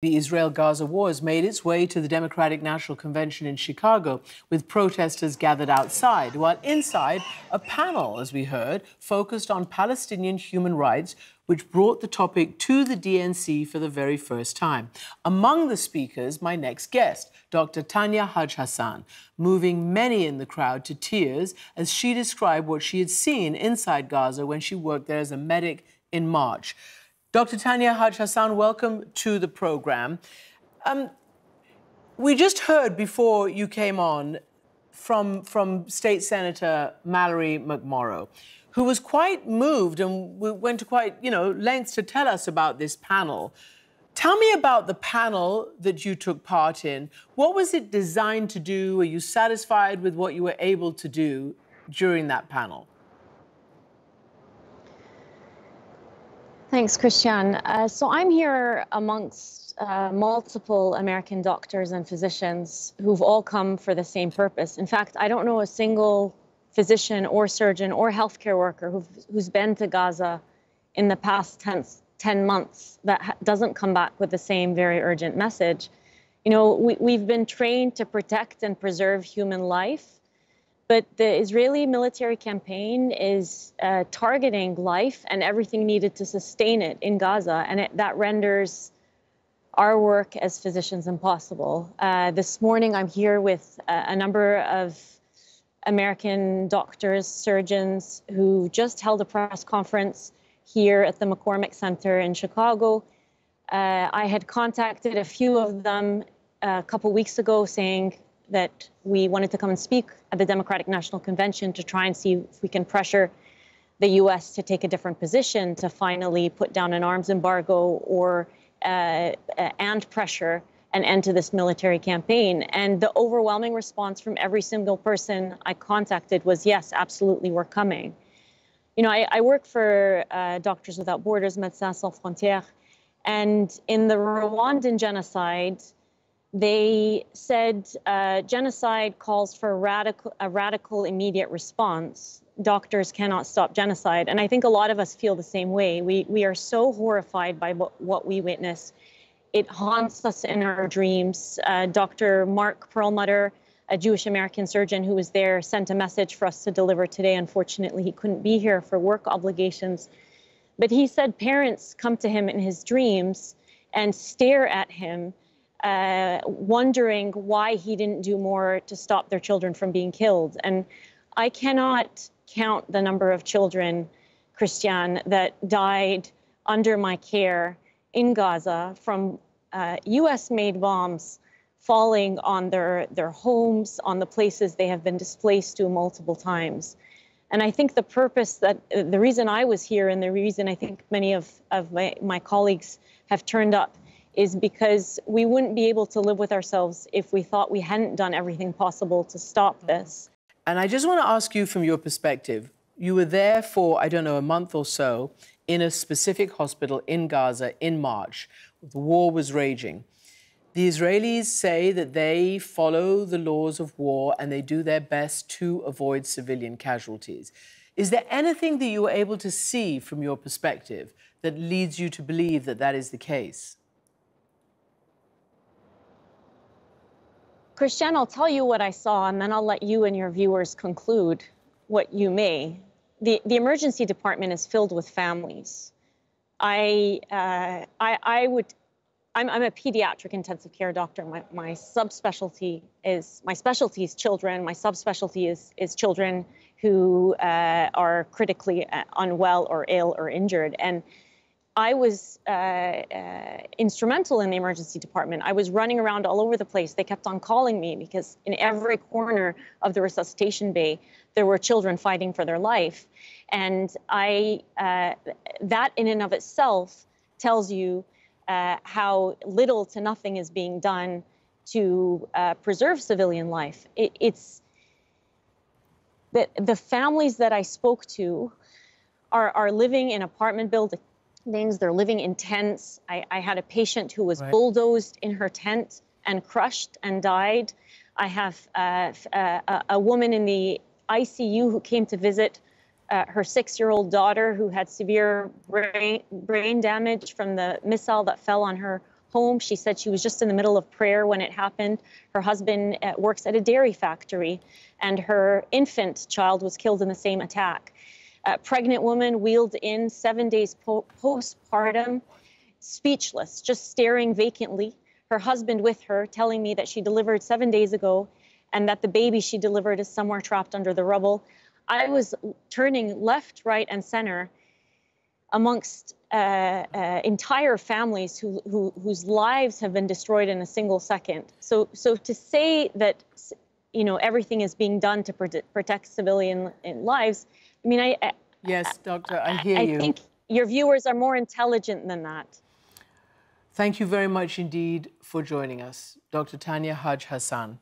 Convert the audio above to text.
The Israel-Gaza war has made its way to the Democratic National Convention in Chicago, with protesters gathered outside, while inside, a panel, as we heard, focused on Palestinian human rights, which brought the topic to the DNC for the very first time. Among the speakers, my next guest, Dr. Tánja Hassan, moving many in the crowd to tears as she described what she had seen inside Gaza when she worked there as a medic in March. Dr. Tánja Hassan, welcome to the programme. We just heard before you came on from State Senator Mallory McMorrow, who was quite moved and went to quite, lengths to tell us about this panel. Tell me about the panel that you took part in. What was it designed to do? Were you satisfied with what you were able to do during that panel? Thanks, Kристиан. So I'm here amongst multiple American doctors and physicians who've all come for the same purpose. In fact, I don't know a single physician or surgeon or healthcare worker who's been to Gaza in the past 10 months that doesn't come back with the same very urgent message. We've been trained to protect and preserve human life, but the Israeli military campaign is targeting life and everything needed to sustain it in Gaza, and that renders our work as physicians impossible. This morning, I'm here with a number of American doctors, surgeons, who just held a press conference here at the McCormick Center in Chicago. I had contacted a few of them a couple weeks ago saying that we wanted to come and speak at the Democratic National Convention to try and see if we can pressure the U.S. to take a different position to finally put down an arms embargo and pressure an end to this military campaign. And the overwhelming response from every single person I contacted was, yes, absolutely, we're coming. I work for Doctors Without Borders, Médecins Sans Frontières, and in the Rwandan genocide, they said genocide calls for a radical immediate response. Doctors cannot stop genocide. And I think a lot of us feel the same way. We are so horrified by what we witness. It haunts us in our dreams. Dr. Mark Perlmutter, a Jewish American surgeon who was there, sent a message for us to deliver today. Unfortunately, he couldn't be here for work obligations. But he said parents come to him in his dreams and stare at him, wondering why he didn't do more to stop their children from being killed. And I cannot count the number of children, Kристиан, that died under my care in Gaza from US-made bombs falling on their homes, on the places they have been displaced to multiple times. And I think the reason I was here and the reason I think many of my colleagues have turned up is because we wouldn't be able to live with ourselves if we thought we hadn't done everything possible to stop this. And I just want to ask you from your perspective, you were there for, I don't know, a month or so in a specific hospital in Gaza in March. The war was raging. The Israelis say that they follow the laws of war and they do their best to avoid civilian casualties. Is there anything that you were able to see from your perspective that leads you to believe that that is the case? Kристиан, I'll tell you what I saw, and then I'll let you and your viewers conclude what you may. The emergency department is filled with families. I'm a pediatric intensive care doctor. My specialty is children. My subspecialty is children who are critically unwell or ill or injured. And I was instrumental in the emergency department. I was running around all over the place. They kept on calling me because in every corner of the resuscitation bay, there were children fighting for their life. And that in and of itself tells you how little to nothing is being done to preserve civilian life. It's the families that I spoke to are living in apartment buildings. They're living in tents. I had a patient who was bulldozed in her tent and crushed and died. I have a woman in the ICU who came to visit her 6-year-old daughter who had severe brain damage from the missile that fell on her home. She said she was just in the middle of prayer when it happened. Her husband works at a dairy factory, and her infant child was killed in the same attack. A pregnant woman wheeled in 7 days postpartum, speechless, just staring vacantly. Her husband with her, telling me that she delivered 7 days ago and that the baby she delivered is somewhere trapped under the rubble. I was turning left, right, and center amongst entire families whose lives have been destroyed in a single second. So to say that, you know, everything is being done to protect civilian lives, I mean, yes, Doctor, I hear you. I think your viewers are more intelligent than that. Thank you very much indeed for joining us, Dr. Tanya Haj Hassan.